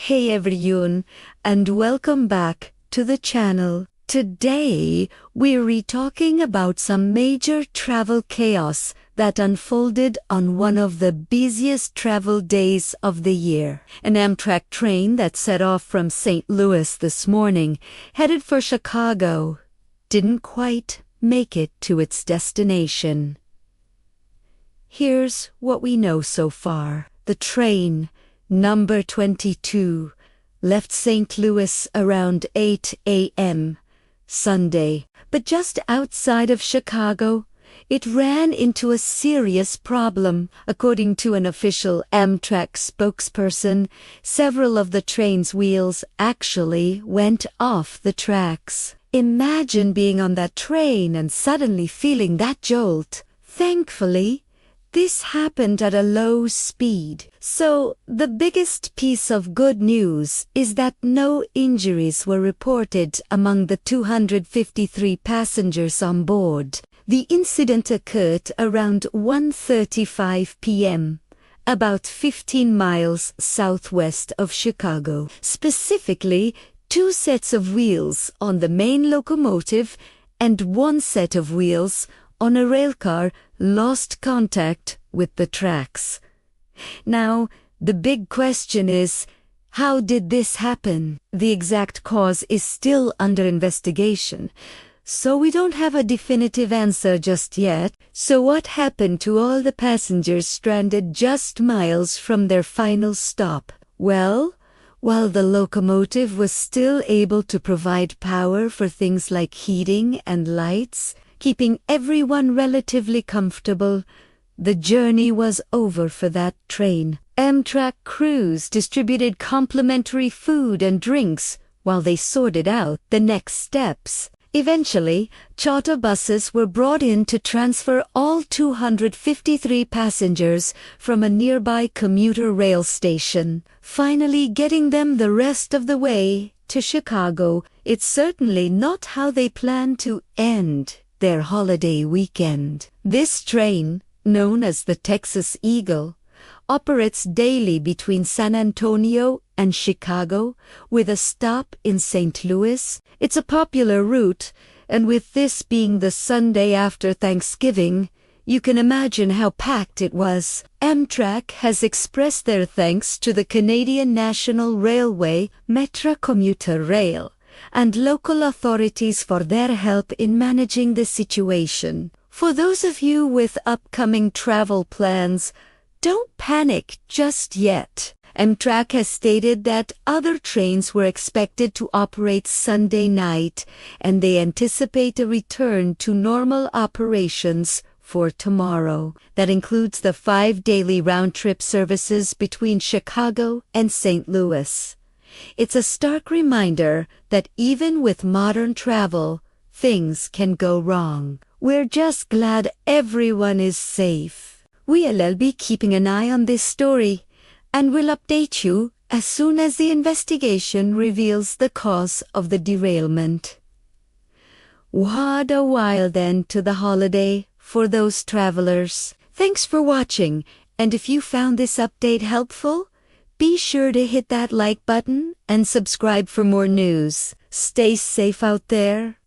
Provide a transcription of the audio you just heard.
Hey everyone, and welcome back to the channel. Today, we're talking about some major travel chaos that unfolded on one of the busiest travel days of the year. An Amtrak train that set off from St. Louis this morning, headed for Chicago, didn't quite make it to its destination. Here's what we know so far. The train, number 22, left St. Louis around 8 a.m. Sunday, but just outside of Chicago, it ran into a serious problem. According to an official Amtrak spokesperson, several of the train's wheels actually went off the tracks. Imagine being on that train and suddenly feeling that jolt. Thankfully, this happened at a low speed. So, the biggest piece of good news is that no injuries were reported among the 253 passengers on board. The incident occurred around 1:35 p.m., about 15 miles southwest of Chicago. Specifically, 2 sets of wheels on the main locomotive and 1 set of wheels on a railcar lost contact with the tracks. Now, the big question is, how did this happen? The exact cause is still under investigation, so we don't have a definitive answer just yet. So what happened to all the passengers stranded just miles from their final stop? Well, while the locomotive was still able to provide power for things like heating and lights, keeping everyone relatively comfortable, the journey was over for that train. Amtrak crews distributed complimentary food and drinks while they sorted out the next steps. Eventually, charter buses were brought in to transfer all 253 passengers from a nearby commuter rail station, finally getting them the rest of the way to Chicago. It's certainly not how they planned to end their holiday weekend. This train, known as the Texas Eagle, operates daily between San Antonio and Chicago with a stop in St. Louis. It's a popular route, and with this being the Sunday after Thanksgiving, you can imagine how packed it was. Amtrak has expressed their thanks to the Canadian National Railway, Metra Commuter Rail, and local authorities for their help in managing the situation. For those of you with upcoming travel plans, don't panic just yet. Amtrak has stated that other trains were expected to operate Sunday night, and they anticipate a return to normal operations for tomorrow. That includes the 5 daily round-trip services between Chicago and St. Louis. It's a stark reminder that even with modern travel, things can go wrong. We're just glad everyone is safe. We'll be keeping an eye on this story, and we'll update you as soon as the investigation reveals the cause of the derailment. What a wild end to the holiday for those travelers. Thanks for watching, and if you found this update helpful, be sure to hit that like button and subscribe for more news. Stay safe out there.